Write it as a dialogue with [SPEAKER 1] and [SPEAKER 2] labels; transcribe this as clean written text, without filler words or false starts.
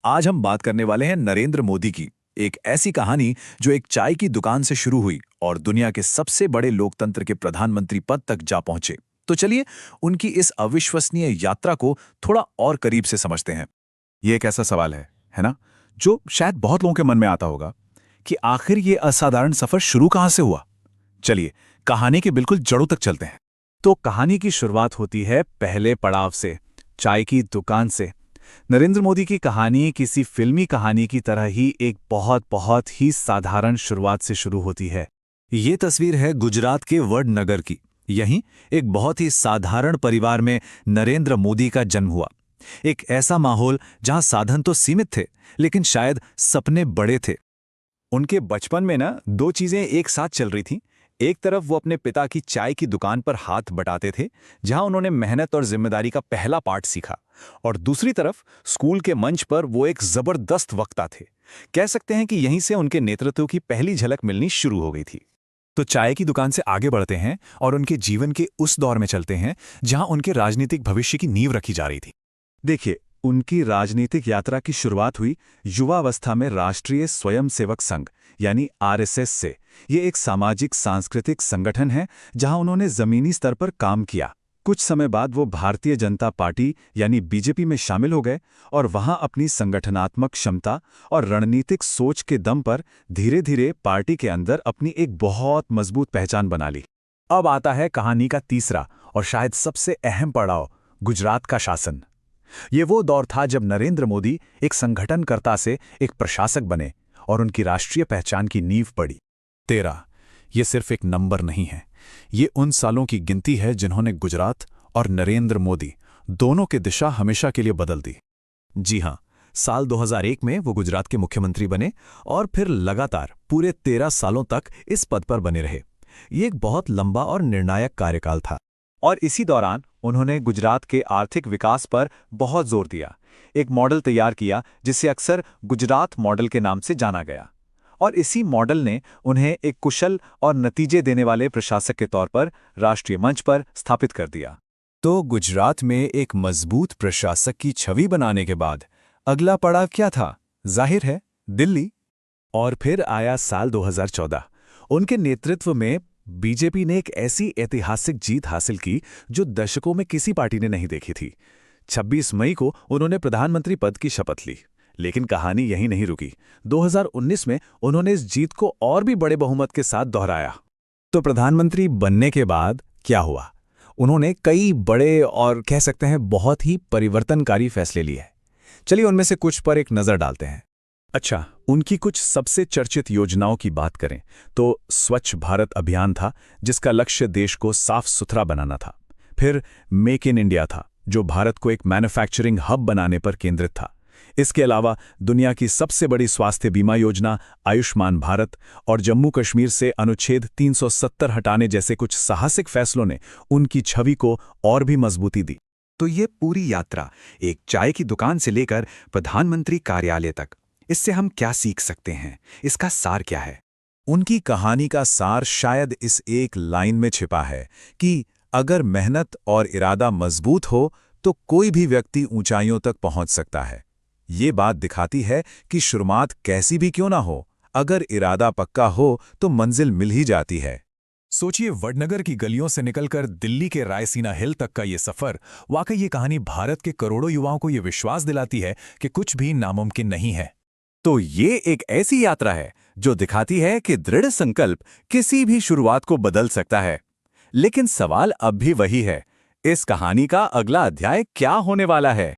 [SPEAKER 1] आज हम बात करने वाले हैं नरेंद्र मोदी की, एक ऐसी कहानी जो एक चाय की दुकान से शुरू हुई और दुनिया के सबसे बड़े लोकतंत्र के प्रधानमंत्री पद तक जा पहुंचे। तो चलिए उनकी इस अविश्वसनीय यात्रा को थोड़ा और करीब से समझते हैं।
[SPEAKER 2] ये एक ऐसा सवाल है ना, जो शायद बहुत लोगों के मन में आता होगा कि आखिर ये असाधारण सफर शुरू कहां से हुआ। चलिए कहानी के बिल्कुल जड़ों तक चलते हैं। तो कहानी की शुरुआत होती है पहले पड़ाव से, चाय की दुकान से। नरेंद्र मोदी की कहानी किसी फिल्मी कहानी की तरह ही एक बहुत बहुत ही साधारण शुरुआत से शुरू होती है।
[SPEAKER 1] ये तस्वीर है गुजरात के वडनगर की। यहीं एक बहुत ही साधारण परिवार में नरेंद्र मोदी का जन्म हुआ। एक ऐसा माहौल जहां साधन तो सीमित थे, लेकिन शायद सपने बड़े थे।
[SPEAKER 2] उनके बचपन में ना दो चीजें एक साथ चल रही थीं। एक तरफ वो अपने पिता की चाय की दुकान पर हाथ बटाते थे, जहां उन्होंने मेहनत और जिम्मेदारी का पहला पाठ सीखा, और दूसरी तरफ स्कूल के मंच पर वो एक जबरदस्त वक्ता थे। कह सकते हैं कि यहीं से उनके नेतृत्व की पहली झलक मिलनी शुरू हो गई थी।
[SPEAKER 1] तो चाय की दुकान से आगे बढ़ते हैं और उनके जीवन के उस दौर में चलते हैं जहां उनके राजनीतिक भविष्य की नींव रखी जा रही थी।
[SPEAKER 2] देखिए, उनकी राजनीतिक यात्रा की शुरुआत हुई युवावस्था में राष्ट्रीय स्वयंसेवक संघ यानी आरएसएस से। ये एक सामाजिक सांस्कृतिक संगठन है जहां उन्होंने जमीनी स्तर पर काम किया। कुछ समय बाद वो भारतीय जनता पार्टी यानी बीजेपी में शामिल हो गए और वहां अपनी संगठनात्मक क्षमता और रणनीतिक सोच के दम पर धीरे धीरे पार्टी के अंदर अपनी एक बहुत मजबूत पहचान बना ली।
[SPEAKER 1] अब आता है कहानी का तीसरा और शायद सबसे अहम पड़ाव, गुजरात का शासन। ये वो दौर था जब नरेंद्र मोदी एक संगठनकर्ता से एक प्रशासक बने और उनकी राष्ट्रीय पहचान की नींव पड़ी। 13 ये सिर्फ एक नंबर नहीं है, ये उन सालों की गिनती है जिन्होंने गुजरात और नरेंद्र मोदी दोनों की दिशा हमेशा के लिए बदल दी। जी हां, साल 2001 में वो गुजरात के मुख्यमंत्री बने और फिर लगातार पूरे 13 सालों तक इस पद पर बने रहे। ये एक बहुत लंबा और निर्णायक कार्यकाल था।
[SPEAKER 2] और इसी दौरान उन्होंने गुजरात के आर्थिक विकास पर बहुत जोर दिया। एक मॉडल तैयार किया जिसे अक्सर गुजरात मॉडल के नाम से जाना गया, और इसी मॉडल ने उन्हें एक कुशल और नतीजे देने वाले प्रशासक के तौर पर राष्ट्रीय मंच पर स्थापित कर दिया।
[SPEAKER 1] तो गुजरात में एक मजबूत प्रशासक की छवि बनाने के बाद अगला पड़ाव क्या था? जाहिर है, दिल्ली। और फिर आया साल 2014। उनके नेतृत्व में बीजेपी ने एक ऐसी ऐतिहासिक जीत हासिल की जो दशकों में किसी पार्टी ने नहीं देखी थी। 26 मई को उन्होंने प्रधानमंत्री पद की शपथ ली। लेकिन कहानी यहीं नहीं रुकी। 2019 में उन्होंने इस जीत को और भी बड़े बहुमत के साथ दोहराया। तो प्रधानमंत्री बनने के बाद क्या हुआ? उन्होंने कई बड़े और कह सकते हैं बहुत ही परिवर्तनकारी फैसले लिए। चलिए उनमें से कुछ पर एक नजर डालते हैं। अच्छा, उनकी कुछ सबसे चर्चित योजनाओं की बात करें तो स्वच्छ भारत अभियान था, जिसका लक्ष्य देश को साफ सुथरा बनाना था। फिर मेक इन इंडिया था, जो भारत को एक मैन्युफैक्चरिंग हब बनाने पर केंद्रित था। इसके अलावा दुनिया की सबसे बड़ी स्वास्थ्य बीमा योजना आयुष्मान भारत और जम्मू कश्मीर से अनुच्छेद 370 हटाने जैसे कुछ साहसिक फैसलों ने उनकी छवि को और भी मजबूती दी।
[SPEAKER 2] तो ये पूरी यात्रा एक चाय की दुकान से लेकर प्रधानमंत्री कार्यालय तक, इससे हम क्या सीख सकते हैं? इसका सार क्या है?
[SPEAKER 1] उनकी कहानी का सार शायद इस एक लाइन में छिपा है कि अगर मेहनत और इरादा मजबूत हो तो कोई भी व्यक्ति ऊंचाइयों तक पहुंच सकता है। ये बात दिखाती है कि शुरुआत कैसी भी क्यों ना हो, अगर इरादा पक्का हो तो मंजिल मिल ही जाती है। सोचिए, वडनगर की गलियों से निकलकर दिल्ली के रायसीना हिल तक का ये सफर। वाकई ये कहानी भारत के करोड़ों युवाओं को ये विश्वास दिलाती है कि कुछ भी नामुमकिन नहीं है।
[SPEAKER 2] तो ये एक ऐसी यात्रा है जो दिखाती है कि दृढ़ संकल्प किसी भी शुरुआत को बदल सकता है। लेकिन सवाल अब भी वही है, इस कहानी का अगला अध्याय क्या होने वाला है?